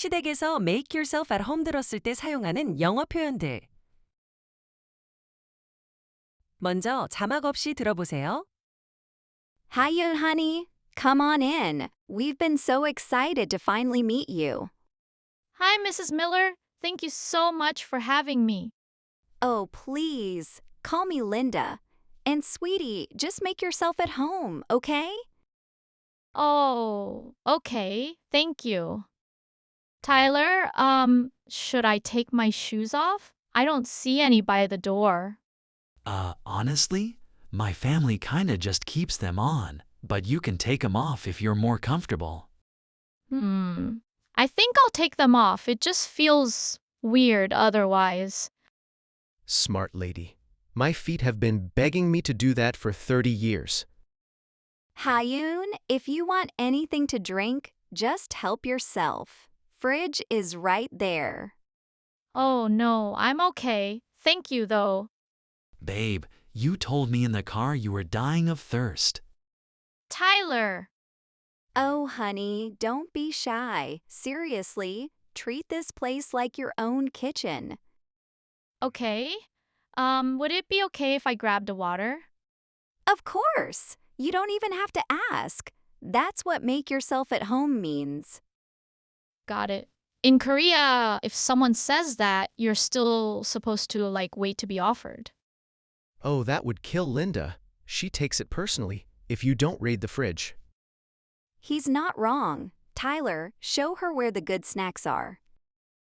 시댁에서 Make yourself at home 들었을 때 사용하는 영어 표현들. 먼저 자막 없이 들어보세요. Hiya, honey. Come on in. We've been so excited to finally meet you. Hi, Mrs. Miller. Thank you so much for having me. Oh, please. Call me Linda. And sweetie, just make yourself at home, okay? Oh, okay. Thank you. Tyler, should I take my shoes off? I don't see any by the door. Honestly, my family kinda just keeps them on, but you can take them off if you're more comfortable. I think I'll take them off. It just feels weird otherwise. Smart lady. My feet have been begging me to do that for 30 years. Hyun, if you want anything to drink, just help yourself. Fridge is right there. Oh no, I'm okay. Thank you though. Babe, you told me in the car you were dying of thirst. Tyler. Oh, honey, don't be shy. Seriously, treat this place like your own kitchen. Okay. Would it be okay if I grabbed a water? Of course. You don't even have to ask. That's what make yourself at home means. Got it. In Korea, if someone says that, you're still supposed to wait to be offered. Oh, that would kill Linda. She takes it personally if you don't raid the fridge. He's not wrong. Tyler, show her where the good snacks are.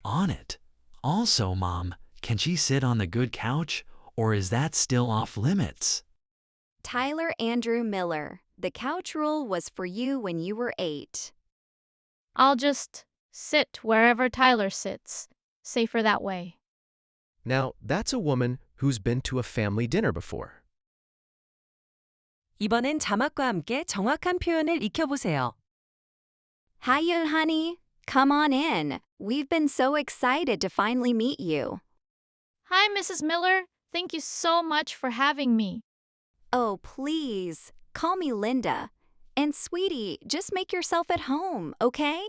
On it. Also, Mom, can she sit on the good couch, or is that still off limits? Tyler Andrew Miller, the couch rule was for you when you were 8. I'll just sit wherever Tyler sits. Safer that way. Now, that's a woman who's been to a family dinner before. 이번엔 자막과 함께 정확한 표현을 익혀보세요. Hiya, honey. Come on in. We've been so excited to finally meet you. Hi, Mrs. Miller. Thank you so much for having me. Oh, please. Call me Linda. And sweetie, just make yourself at home, okay?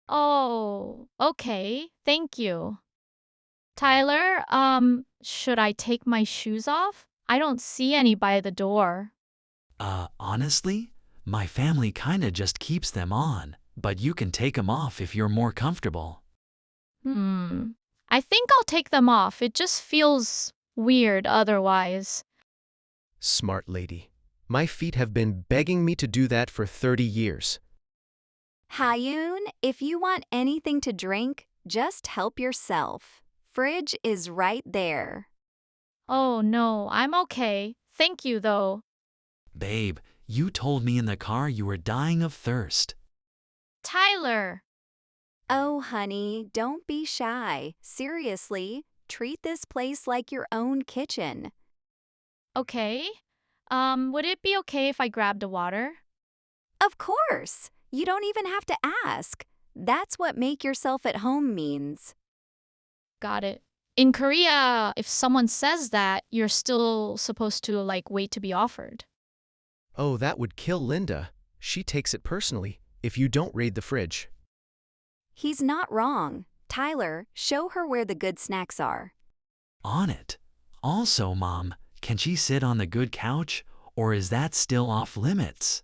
Oh, okay. Thank you. Tyler, should I take my shoes off? I don't see any by the door. Honestly, my family kinda just keeps them on, but you can take them off if you're more comfortable. I think I'll take them off. It just feels weird otherwise. Smart lady. My feet have been begging me to do that for 30 years. Hyun, if you want anything to drink, just help yourself. Fridge is right there. Oh no, I'm okay. Thank you though. Babe, you told me in the car you were dying of thirst. Tyler. Oh, honey, don't be shy. Seriously, treat this place like your own kitchen. Okay. Would it be okay if I grabbed a water? Of course. You don't even have to ask. That's what make yourself at home means. Got it. In Korea, if someone says that, you're still supposed to wait to be offered. Oh, that would kill Linda. She takes it personally if you don't raid the fridge. He's not wrong. Tyler, show her where the good snacks are. On it. Also, Mom, can she sit on the good couch, or is that still off limits?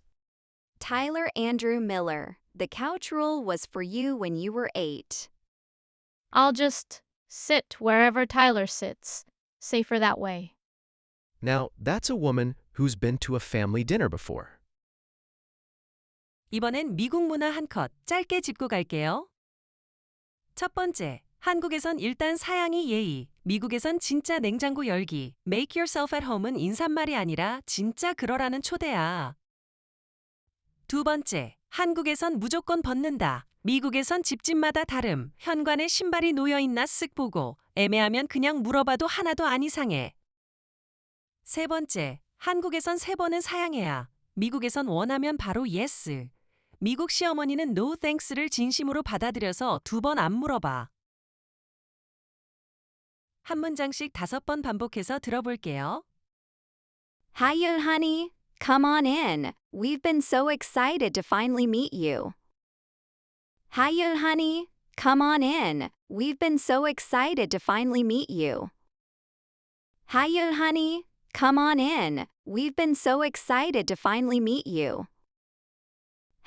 Tyler Andrew Miller, the couch rule was for you when you were 8. I'll just sit wherever Tyler sits. Safer that way. Now, that's a woman who's been to a family dinner before. 이번엔 미국 문화 한 컷 짧게 짚고 갈게요. 첫 번째, 한국에선 일단 사양이 예의, 미국에선 진짜 냉장고 열기, make yourself at home은 인사말이 아니라 진짜 그러라는 초대야. 두 번째, 한국에선 무조건 벗는다, 미국에선 집집마다 다름, 현관에 신발이 놓여있나 쓱 보고, 애매하면 그냥 물어봐도 하나도 안 이상해. 세 번째, 한국에선 3번은 사양해야, 미국에선 원하면 바로 yes. 미국 시어머니는 no thanks를 진심으로 받아들여서 2번 안 물어봐. 한 문장씩 5번 반복해서 들어볼게요. Hiya, honey. Come on in. We've been so excited to finally meet you. Hiya, honey. Come on in. We've been so excited to finally meet you. Hiya, honey. Come on in. We've been so excited to finally meet you.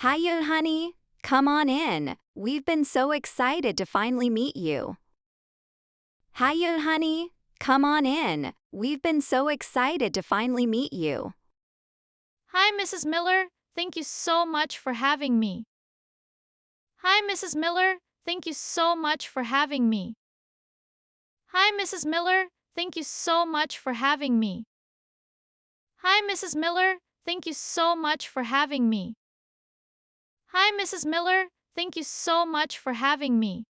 Hiya, honey. Come on in. We've been so excited to finally meet you. Hiya, honey. Come on in. We've been so excited to finally meet you. Hi, Mrs. Miller. Thank you so much for having me. Hi, Mrs. Miller. Thank you so much for having me. Hi, Mrs. Miller. Thank you so much for having me. Hi, Mrs. Miller. Thank you so much for having me. Hi, Mrs. Miller. Thank you so much for having me.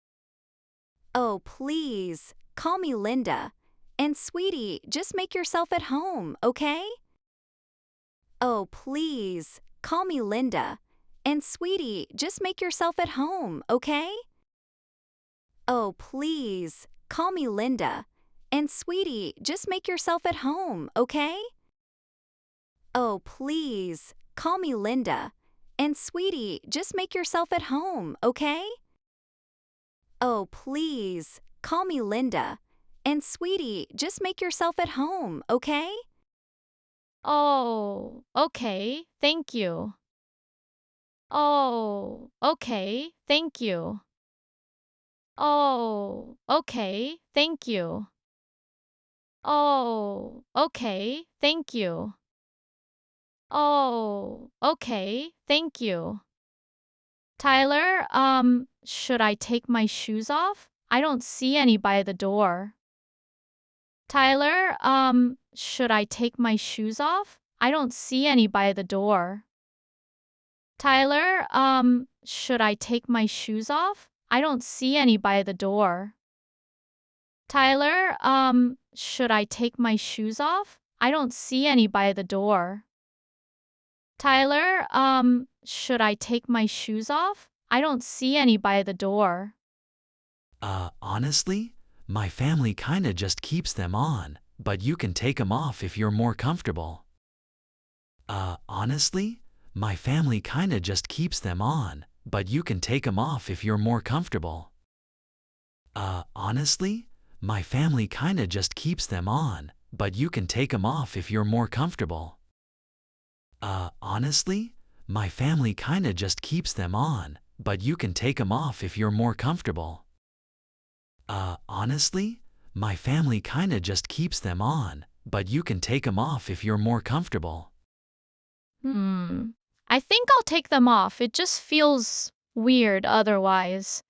Oh, please. Call me Linda. And sweetie, just make yourself at home, okay? Oh, please. Call me Linda. And sweetie, just make yourself at home, okay? Oh, please. Call me Linda. And sweetie, just make yourself at home, okay? Oh, please. Call me Linda. And sweetie, just make yourself at home, okay? Oh, please. Call me Linda. And sweetie, just make yourself at home, okay? Oh, okay. Thank you. Oh, okay. Thank you. Oh, okay. Thank you. Oh, okay. Thank you. Oh, okay. Thank you. Tyler, should I take my shoes off? I don't see any by the door. Tyler, should I take my shoes off? I don't see any by the door. Tyler, should I take my shoes off? I don't see any by the door. Tyler, should I take my shoes off? I don't see any by the door. Tyler, should I take my shoes off? I don't see any by the door. Honestly, my family kinda just keeps them on, but you can take them off if you're more comfortable. Honestly, my family kinda just keeps them on, but you can take them off if you're more comfortable. Honestly, my family kinda just keeps them on, but you can take them off if you're more comfortable. Honestly, my family kinda just keeps them on, but you can take them off if you're more comfortable. Honestly, my family kinda just keeps them on, but you can take them off if you're more comfortable. I think I'll take them off. It just feels weird otherwise.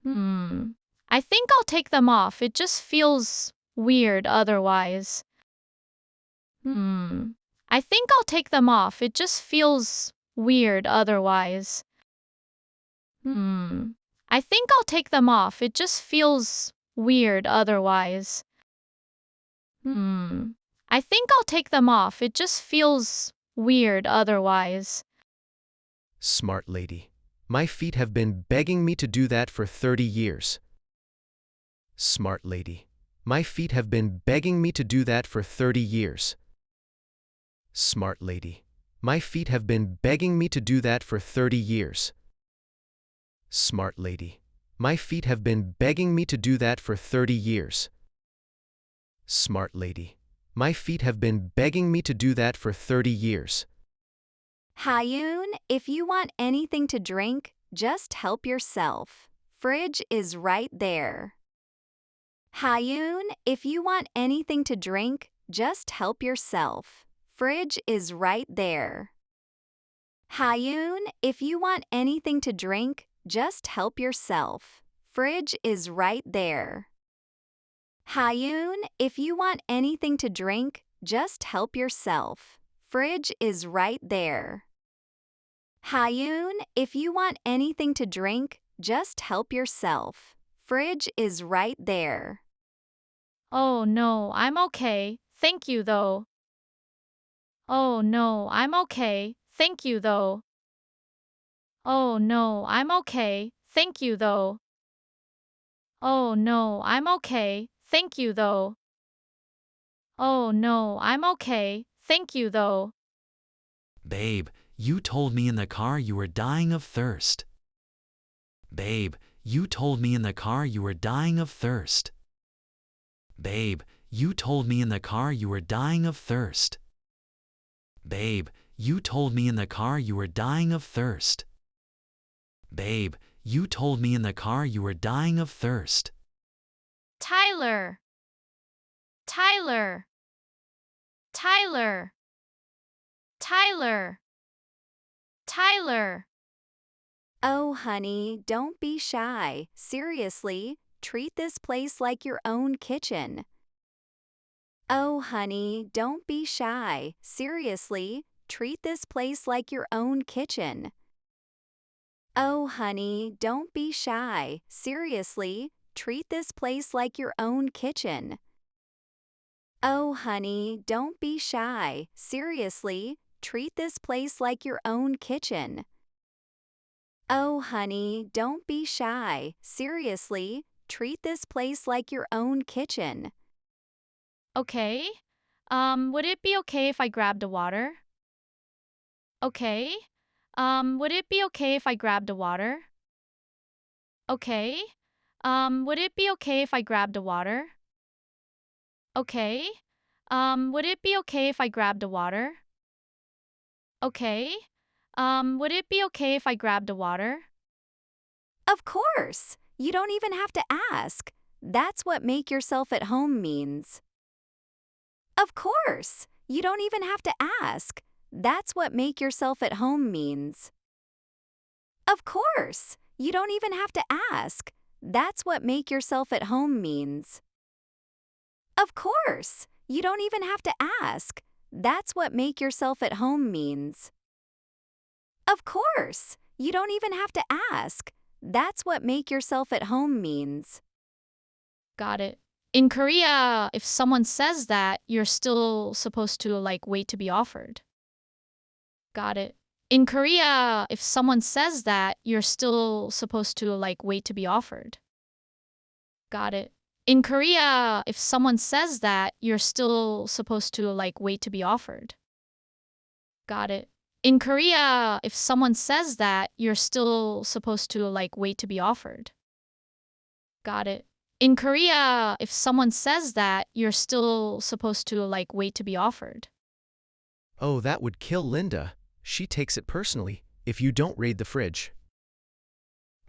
I think I'll take them off. It just feels weird otherwise. I think I'll take them off. It just feels weird otherwise. I think I'll take them off. It just feels weird otherwise. I think I'll take them off. It just feels weird otherwise. Smart lady. My feet have been begging me to do that for 30 years. Smart lady. My feet have been begging me to do that for 30 years. Smart lady. My feet have been begging me to do that for 30 years. Smart lady. My feet have been begging me to do that for 30 years. Smart lady. My feet have been begging me to do that for 30 years. Hayun, if you want anything to drink, just help yourself. Fridge is right there. Hayun, if you want anything to drink, just help yourself. Fridge is right there. Hayun, if you want anything to drink, just help yourself. Fridge is right there. Hayun, if you want anything to drink, just help yourself. Fridge is right there. Hayun, if you want anything to drink, just help yourself. Fridge is right there. Oh no, I'm okay. Thank you though. Oh no, I'm okay. Thank you though. Oh no, I'm okay. Thank you though. Oh no, I'm okay. Thank you though. Oh no, I'm okay. Thank you though. Babe, you told me in the car you were dying of thirst. Babe, you told me in the car you were dying of thirst. Babe, you told me in the car you were dying of thirst. Babe, you told me in the car you were dying of thirst. Babe, you told me in the car you were dying of thirst. Tyler. Tyler. Tyler. Tyler. Tyler. Oh, honey, don't be shy. Seriously, treat this place like your own kitchen. Oh, honey, don't be shy. Seriously, treat this place like your own kitchen. Oh, honey, don't be shy. Seriously, treat this place like your own kitchen. Oh, honey, don't be shy. Seriously, treat this place like your own kitchen. Oh, honey, don't be shy. Seriously, treat this place like your own kitchen. Okay. Would it be okay if I grabbed the water? Okay. Would it be okay if I grabbed the water? Okay. Would it be okay if I grabbed the water? Okay. Would it be okay if I grabbed the water? Okay. Would it be okay if I grabbed the water? Of course! You don't even have to ask. That's what make yourself at home means. Of course! You don't even have to ask. That's what make yourself at home means. Of course! You don't even have to ask. That's what make yourself at home means. Of course! You don't even have to ask. That's what make yourself at home means. Of course! You don't even have to ask. That's what make yourself at home means. Got it. In Korea, if someone says that, you're still supposed to wait to be offered. Got it. In Korea, if someone says that, you're still supposed to wait to be offered. Got it. In Korea, if someone says that, you're still supposed to wait to be offered. Got it. In Korea, if someone says that, you're still supposed to wait to be offered. Got it. In Korea, if someone says that, you're still supposed to wait to be offered. Oh, that would kill Linda. She takes it personally if you don't raid the fridge.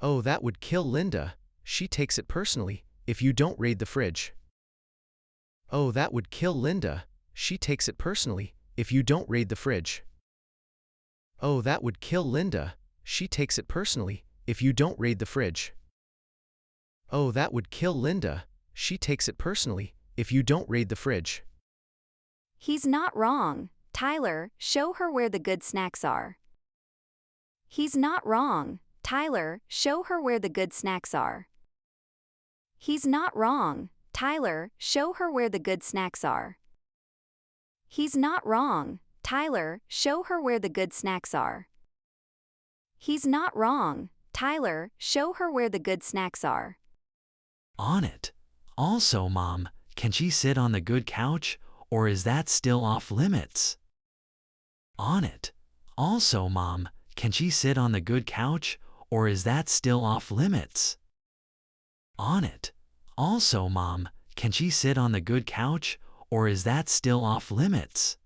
Oh, that would kill Linda. She takes it personally if you don't raid the fridge. Oh, that would kill Linda. She takes it personally if you don't raid the fridge. Oh, that would kill Linda. She takes it personally if you don't raid the fridge. Oh, that would kill Linda. She takes it personally if you don't raid the fridge. He's not wrong. Tyler, show her where the good snacks are. He's not wrong. Tyler, show her where the good snacks are. He's not wrong. Tyler, show her where the good snacks are. He's not wrong. Tyler, show her where the good snacks are. He's not wrong. Tyler, show her where the good snacks are. On it. Also, Mom, can she sit on the good couch, or is that still off limits? On it. Also, Mom, can she sit on the good couch, or is that still off limits? On it. Also, Mom, can she sit on the good couch, or is that still off limits?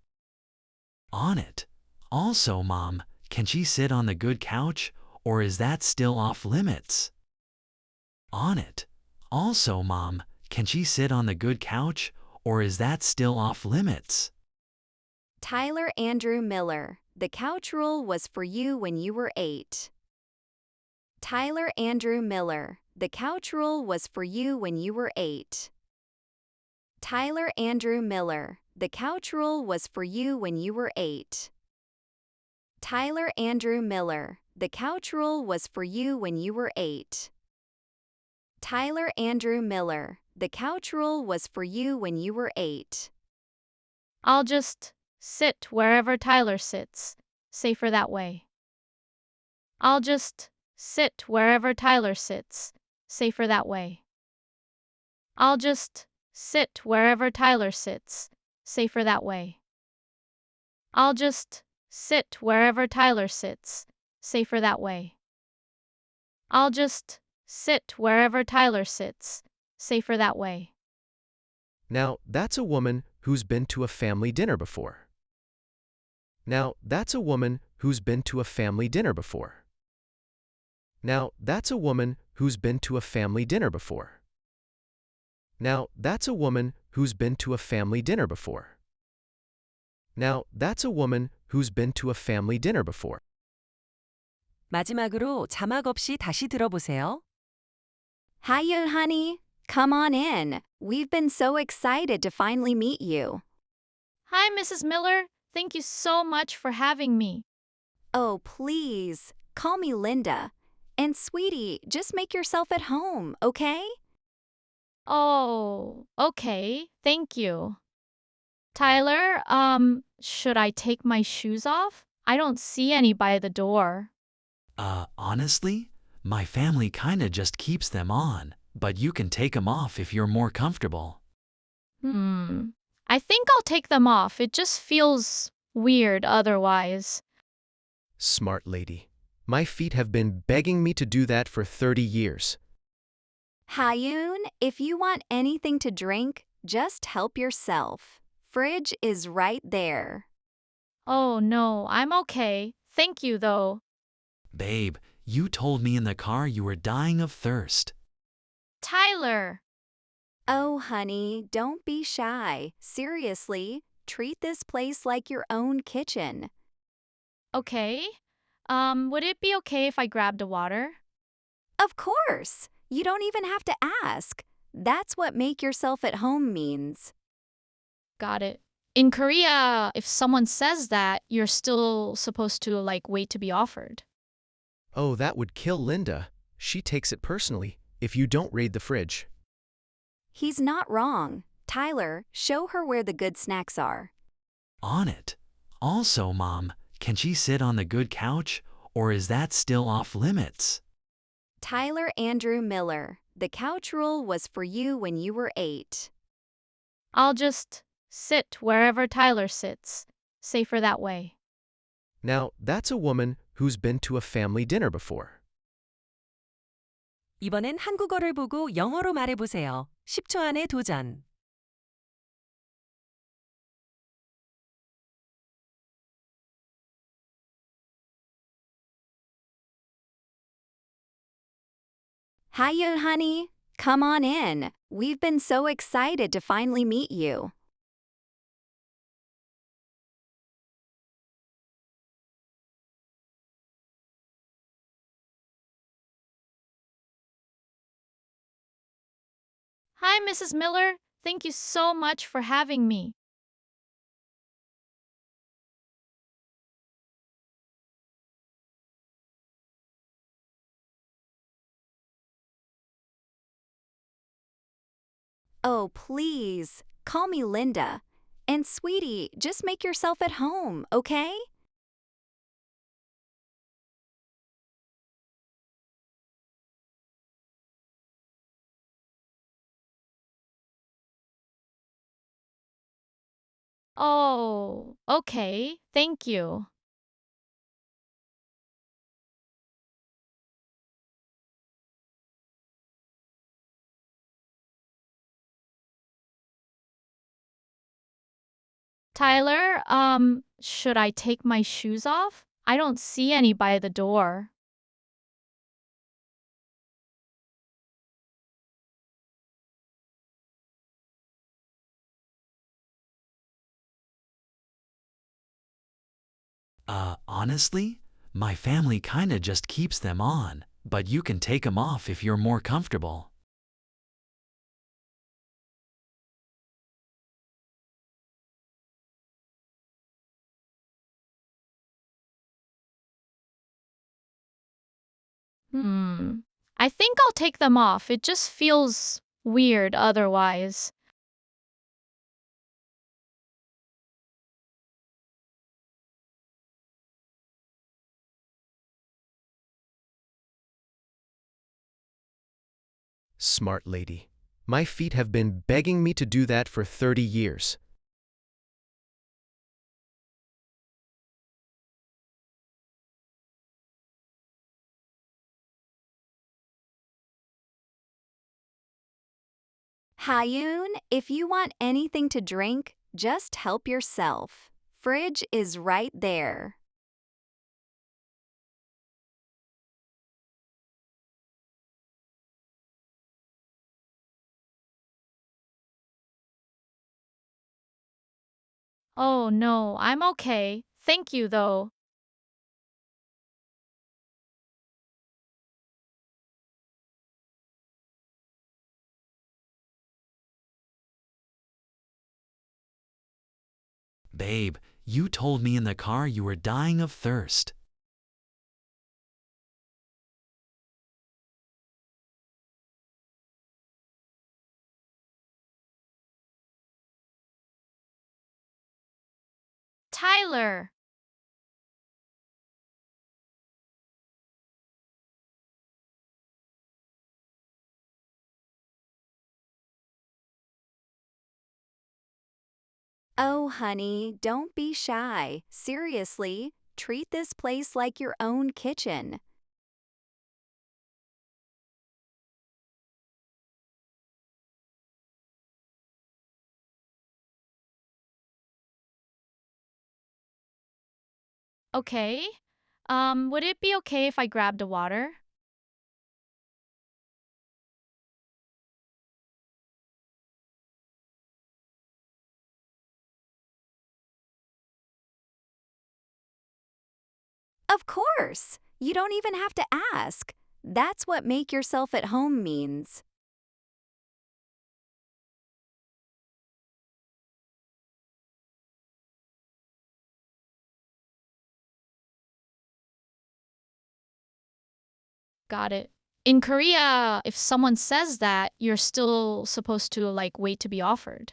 On it. Also, Mom, can she sit on the good couch, or is that still off limits? On it. Also, Mom, can she sit on the good couch, or is that still off limits? Tyler Andrew Miller, the couch rule was for you when you were 8. Tyler Andrew Miller, the couch rule was for you when you were 8. Tyler Andrew Miller, the couch rule was for you when you were 8. Tyler Andrew Miller, the couch rule was for you when you were 8. Tyler Andrew Miller, the couch rule was for you when you were 8. I'll just sit wherever Tyler sits. Safer that way. I'll just sit wherever Tyler sits. Safer that way. I'll just sit wherever Tyler sits. Safer that way. I'll just sit wherever Tyler sits. Safer that way. I'll just sit wherever Tyler sits. Safer that way. Now, that's a woman who's been to a family dinner before. Now, that's a woman who's been to a family dinner before. Now, that's a woman who's been to a family dinner before. Now, that's a woman who's been to a family dinner before. Now, that's a woman who's been to a family dinner before. 마지막으로 자막 없이 다시 들어보세요. Hi, honey. Come on in. We've been so excited to finally meet you. Hi, Mrs. Miller. Thank you so much for having me. Oh, please. Call me Linda. And sweetie, just make yourself at home, okay? Oh, okay. Thank you. Tyler, should I take my shoes off? I don't see any by the door. Honestly, my family kinda just keeps them on, but you can take them off if you're more comfortable. I think I'll take them off. It just feels weird otherwise. Smart lady. My feet have been begging me to do that for 30 years. Hayun, if you want anything to drink, just help yourself. Fridge is right there. Oh no, I'm okay. Thank you though. Babe, you told me in the car you were dying of thirst. Tyler! Oh, honey, don't be shy. Seriously, treat this place like your own kitchen. Okay. Would it be okay if I grabbed a water? Of course! You don't even have to ask. That's what make yourself at home means. Got it. In Korea, if someone says that, you're still supposed to wait to be offered. Oh, that would kill Linda. She takes it personally if you don't raid the fridge. He's not wrong. Tyler, show her where the good snacks are. On it. Also, Mom, can she sit on the good couch, or is that still off limits? Tyler Andrew Miller, the couch rule was for you when you were 8. I'll just sit wherever Tyler sits. Safer that way. Now, that's a woman who's been to a family dinner before. 이번엔 한국어를 보고 영어로 말해보세요. 10초 안에 도전. Hiya, honey. Come on in. We've been so excited to finally meet you. Hi, Mrs. Miller. Thank you so much for having me. Oh, please. Call me Linda. And sweetie, just make yourself at home, okay? Oh, okay. Thank you. Tyler, should I take my shoes off? I don't see any by the door. Honestly, my family kinda just keeps them on, but you can take them off if you're more comfortable. I think I'll take them off. It just feels weird otherwise. Smart lady. My feet have been begging me to do that for 30 years. Hayun, if you want anything to drink, just help yourself. Fridge is right there. Oh no, I'm okay. Thank you though. Babe, you told me in the car you were dying of thirst. Tyler! Oh, honey, don't be shy. Seriously, treat this place like your own kitchen. Okay. Would it be okay if I grabbed the water? Of course! You don't even have to ask. That's what make yourself at home means. Got it. In Korea, if someone says that, you're still supposed to wait to be offered.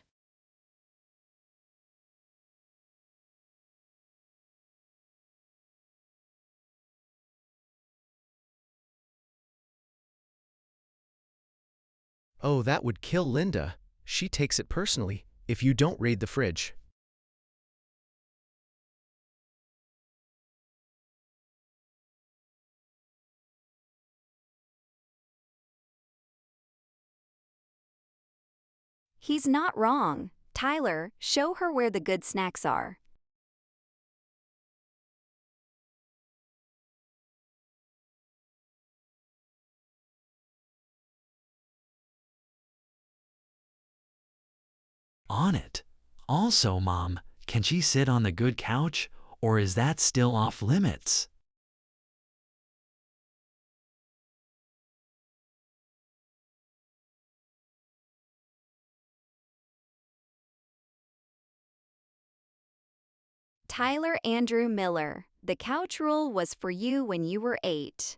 Oh, that would kill Linda. She takes it personally if you don't raid the fridge. He's not wrong. Tyler, show her where the good snacks are. On it. Also, Mom, can she sit on the good couch, or is that still off limits? Tyler Andrew Miller. The couch rule was for you when you were 8.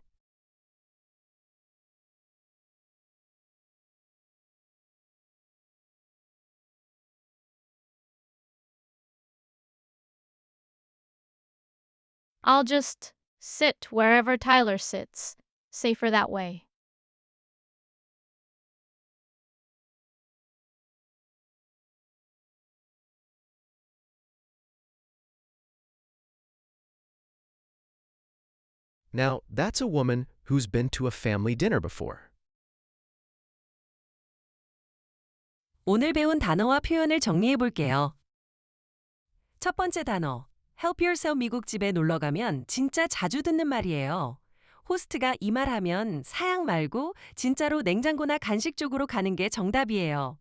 I'll just sit wherever Tyler sits. Safer that way. Now, that's a woman who's been to a family dinner before. 오늘 배운 단어와 표현을 정리해 볼게요. 첫 번째 단어, help yourself 미국집에 놀러 가면 진짜 자주 듣는 말이에요. 호스트가 이 말 하면 사양 말고 진짜로 냉장고나 간식 쪽으로 가는 게 정답이에요.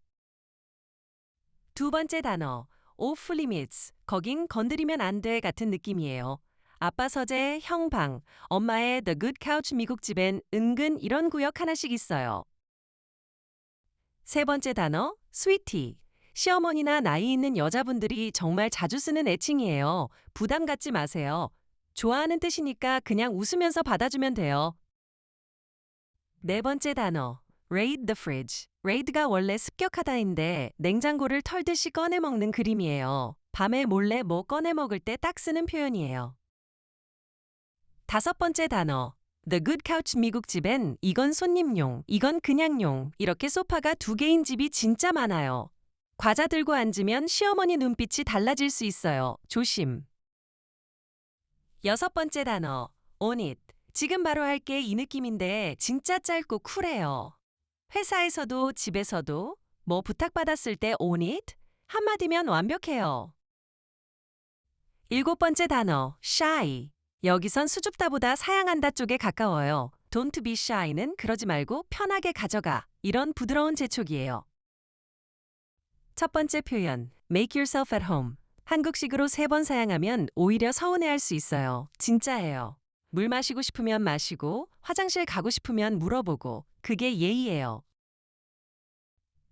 두 번째 단어, off limits, 거긴 건드리면 안 돼 같은 느낌이에요. 아빠 서재, 형 방, 엄마의 The Good Couch 미국집엔 은근 이런 구역 하나씩 있어요. 세 번째 단어, sweetie. 시어머니나 나이 있는 여자분들이 정말 자주 쓰는 애칭이에요. 부담 갖지 마세요. 좋아하는 뜻이니까 그냥 웃으면서 받아주면 돼요. 네 번째 단어, raid the fridge. raid가 원래 습격하다인데 냉장고를 털듯이 꺼내 먹는 그림이에요. 밤에 몰래 뭐 꺼내 먹을 때 딱 쓰는 표현이에요. 다섯 번째 단어, The Good Couch 미국집엔 이건 손님용, 이건 그냥용, 이렇게 소파가 2개인 집이 진짜 많아요. 과자 들고 앉으면 시어머니 눈빛이 달라질 수 있어요. 조심. 여섯 번째 단어, on it. 지금 바로 할게 이 느낌인데 진짜 짧고 쿨해요. 회사에서도 집에서도 뭐 부탁받았을 때 on it? 한마디면 완벽해요. 7번째 단어, shy. 여기선 수줍다보다 사양한다 쪽에 가까워요. Don't be shy는 그러지 말고 편하게 가져가. 이런 부드러운 재촉이에요. 첫 번째 표현, make yourself at home. 한국식으로 3번 사용하면 오히려 서운해할 수 있어요. 진짜예요. 물 마시고 싶으면 마시고, 화장실 가고 싶으면 물어보고, 그게 예의예요.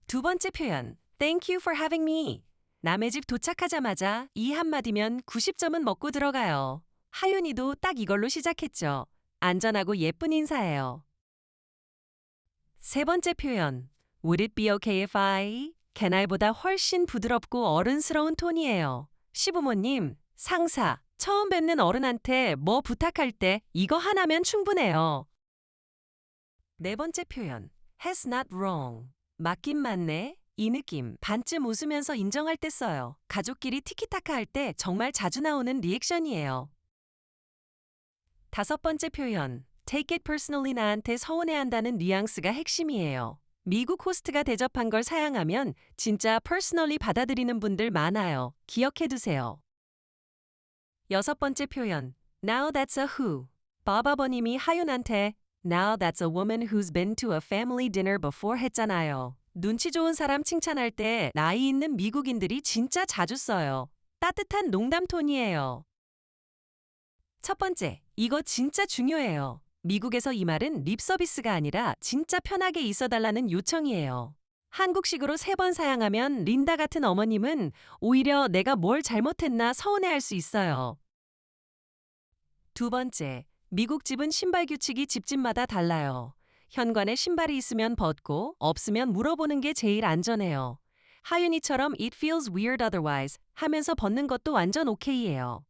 두 번째 표현, thank you for having me. 남의 집 도착하자마자 이 한마디면 90점은 먹고 들어가요. 하윤이도 딱 이걸로 시작했죠. 안전하고 예쁜 인사예요. 세 번째 표현, would it be okay if I? can I보다 훨씬 부드럽고 어른스러운 톤이에요. 시부모님, 상사, 처음 뵙는 어른한테 뭐 부탁할 때 이거 하나면 충분해요. 네 번째 표현, has not wrong. 맞긴 맞네. 이 느낌 반쯤 웃으면서 인정할 때 써요. 가족끼리 티키타카 할 때 정말 자주 나오는 리액션이에요. 다섯 번째 표현, take it personally 나한테 서운해한다는 뉘앙스가 핵심이에요. 미국 호스트가 대접한 걸 사양하면 진짜 personally 받아들이는 분들 많아요. 기억해두세요. 여섯 번째 표현, now that's a who. 바바버님이 하윤한테 now that's a woman who's been to a family dinner before 했잖아요. 눈치 좋은 사람 칭찬할 때 나이 있는 미국인들이 진짜 자주 써요. 따뜻한 농담 톤이에요. 첫 번째, 이거 진짜 중요해요. 미국에서 이 말은 립 서비스가 아니라 진짜 편하게 있어달라는 요청이에요. 한국식으로 3번 사용하면 린다 같은 어머님은 오히려 내가 뭘 잘못했나 서운해할 수 있어요. 두 번째, 미국 집은 신발 규칙이 집집마다 달라요. 현관에 신발이 있으면 벗고 없으면 물어보는 게 제일 안전해요. 하윤이처럼 it feels weird otherwise 하면서 벗는 것도 완전 오케이예요.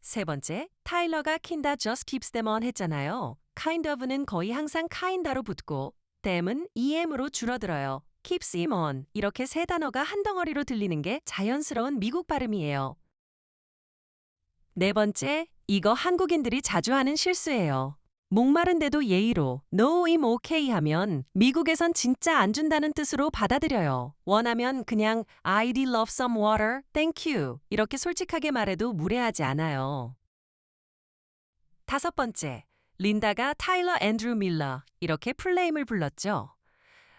세 번째, 타일러가 kinda just keeps them on 했잖아요. kind of는 거의 항상 kind다로 붙고 them은 em으로 줄어들어요. keeps him on 이렇게 3 단어가 한 덩어리로 들리는 게 자연스러운 미국 발음이에요. 네 번째, 이거 한국인들이 자주 하는 실수예요. 목마른데도 예의로 No, I'm okay 하면 미국에선 진짜 안 준다는 뜻으로 받아들여요. 원하면 그냥 I'd love some water, thank you 이렇게 솔직하게 말해도 무례하지 않아요. 다섯 번째, 린다가 타일러 앤드루 밀러 이렇게 풀네임을 불렀죠.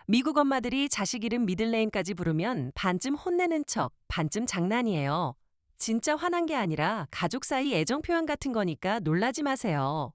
미국 엄마들이 자식 이름 미들네임까지 부르면 반쯤 혼내는 척, 반쯤 장난이에요. 진짜 화난 게 아니라 가족 사이 애정 표현 같은 거니까 놀라지 마세요.